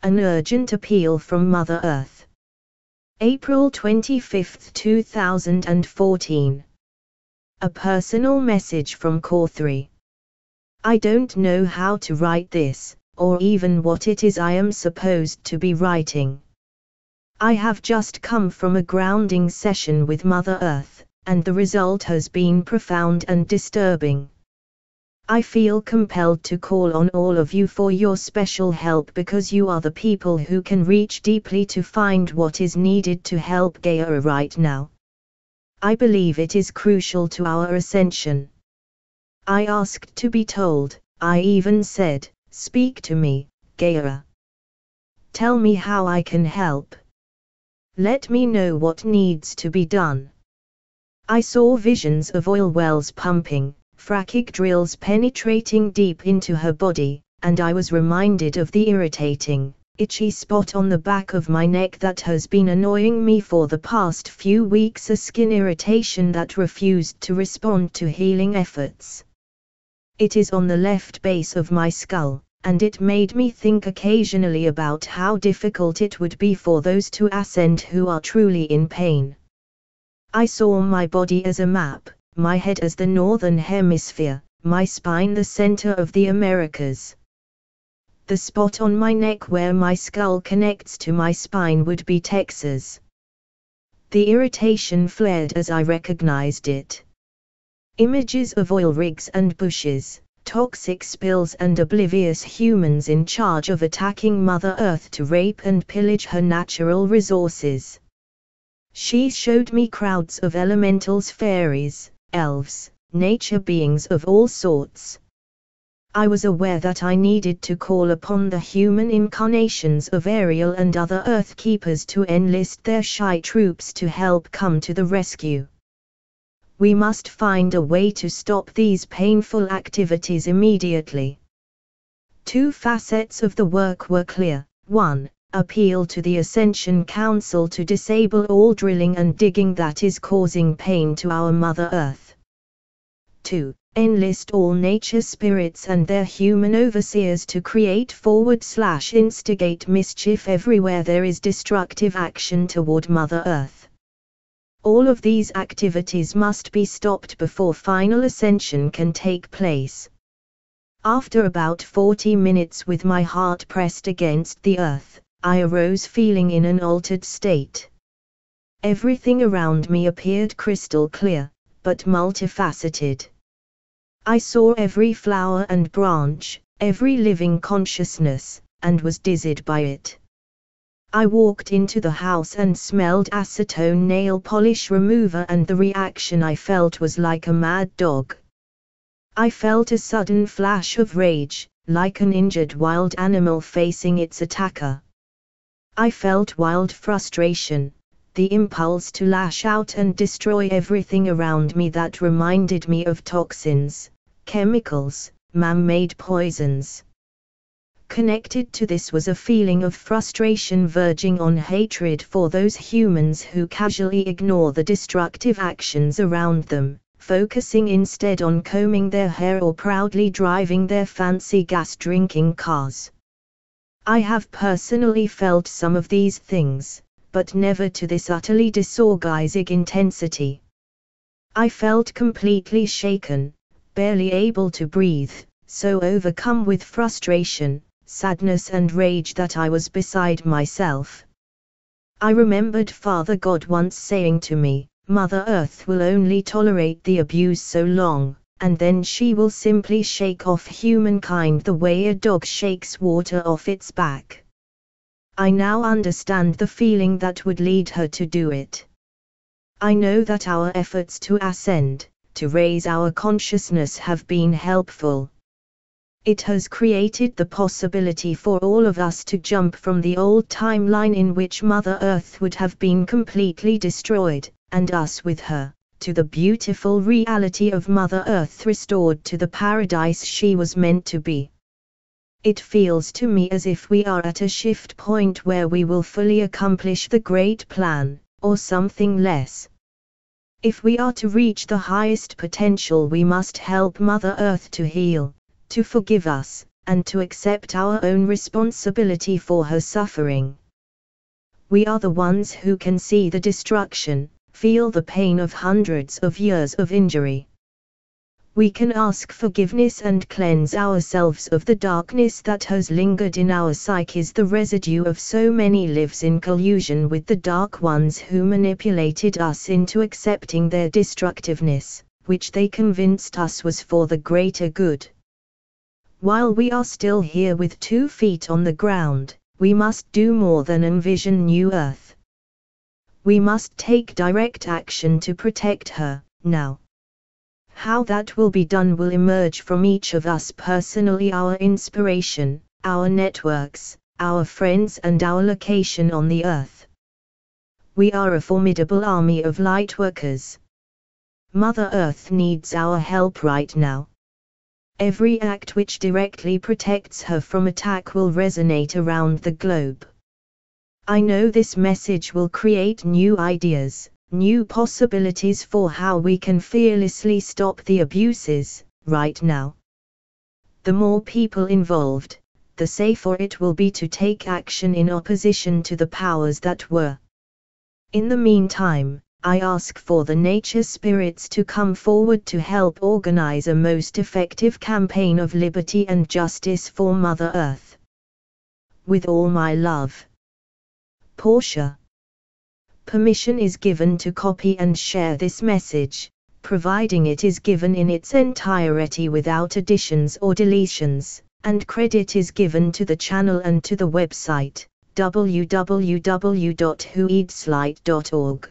An urgent appeal from Mother Earth. April 25, 2014. A personal message from KATHRYN. I don't know how to write this, or even what it is I am supposed to be writing. I have just come from a grounding session with Mother Earth, and the result has been profound and disturbing. I feel compelled to call on all of you for your special help because you are the people who can reach deeply to find what is needed to help Gaia right now. I believe it is crucial to our ascension. I asked to be told, I even said, speak to me, Gaia. Tell me how I can help. Let me know what needs to be done. I saw visions of oil wells pumping, fracking drills penetrating deep into her body, and I was reminded of the irritating, itchy spot on the back of my neck that has been annoying me for the past few weeks, a skin irritation that refused to respond to healing efforts. It is on the left base of my skull, and it made me think occasionally about how difficult it would be for those to ascend who are truly in pain. I saw my body as a map, my head as the northern hemisphere, my spine the center of the Americas. The spot on my neck where my skull connects to my spine would be Texas. The irritation flared as I recognized it. Images of oil rigs and bushes, toxic spills and oblivious humans in charge of attacking Mother Earth to rape and pillage her natural resources. She showed me crowds of elementals, fairies, elves, nature beings of all sorts. I was aware that I needed to call upon the human incarnations of Ariel and other Earth Keepers to enlist their shy troops to help come to the rescue. We must find a way to stop these painful activities immediately. Two facets of the work were clear. 1. Appeal to the Ascension Council to disable all drilling and digging that is causing pain to our Mother Earth. 2. Enlist all nature spirits and their human overseers to create/instigate mischief everywhere there is destructive action toward Mother Earth. All of these activities must be stopped before final ascension can take place. After about 40 minutes with my heart pressed against the earth, I arose feeling in an altered state. Everything around me appeared crystal clear, but multifaceted. I saw every flower and branch, every living consciousness, and was dizzied by it. I walked into the house and smelled acetone nail polish remover, and the reaction I felt was like a mad dog. I felt a sudden flash of rage, like an injured wild animal facing its attacker. I felt wild frustration, the impulse to lash out and destroy everything around me that reminded me of toxins, chemicals, man-made poisons. Connected to this was a feeling of frustration verging on hatred for those humans who casually ignore the destructive actions around them, focusing instead on combing their hair or proudly driving their fancy gas-drinking cars. I have personally felt some of these things, but never to this utterly disorganizing intensity. I felt completely shaken, barely able to breathe, so overcome with frustration, sadness and rage that I was beside myself. I remembered Father God once saying to me, Mother Earth will only tolerate the abuse so long, and then she will simply shake off humankind the way a dog shakes water off its back. I now understand the feeling that would lead her to do it. I know that our efforts to ascend, to raise our consciousness have been helpful. It has created the possibility for all of us to jump from the old timeline in which Mother Earth would have been completely destroyed, and us with her, to the beautiful reality of Mother Earth restored to the paradise she was meant to be. It feels to me as if we are at a shift point where we will fully accomplish the great plan, or something less. If we are to reach the highest potential, we must help Mother Earth to heal, to forgive us, and to accept our own responsibility for her suffering. We are the ones who can see the destruction, feel the pain of hundreds of years of injury. We can ask forgiveness and cleanse ourselves of the darkness that has lingered in our psyches. The residue of so many lives in collusion with the dark ones who manipulated us into accepting their destructiveness, which they convinced us was for the greater good. While we are still here with 2 feet on the ground, we must do more than envision new earth. We must take direct action to protect her, now. How that will be done will emerge from each of us personally, our inspiration, our networks, our friends and our location on the earth. We are a formidable army of lightworkers. Mother Earth needs our help right now. Every act which directly protects her from attack will resonate around the globe. I know this message will create new ideas, new possibilities for how we can fearlessly stop the abuses, right now. The more people involved, the safer it will be to take action in opposition to the powers that were. In the meantime, I ask for the nature spirits to come forward to help organize a most effective campaign of liberty and justice for Mother Earth. With all my love. Portia. Permission is given to copy and share this message, providing it is given in its entirety without additions or deletions, and credit is given to the channel and to the website, www.whoeatslight.org.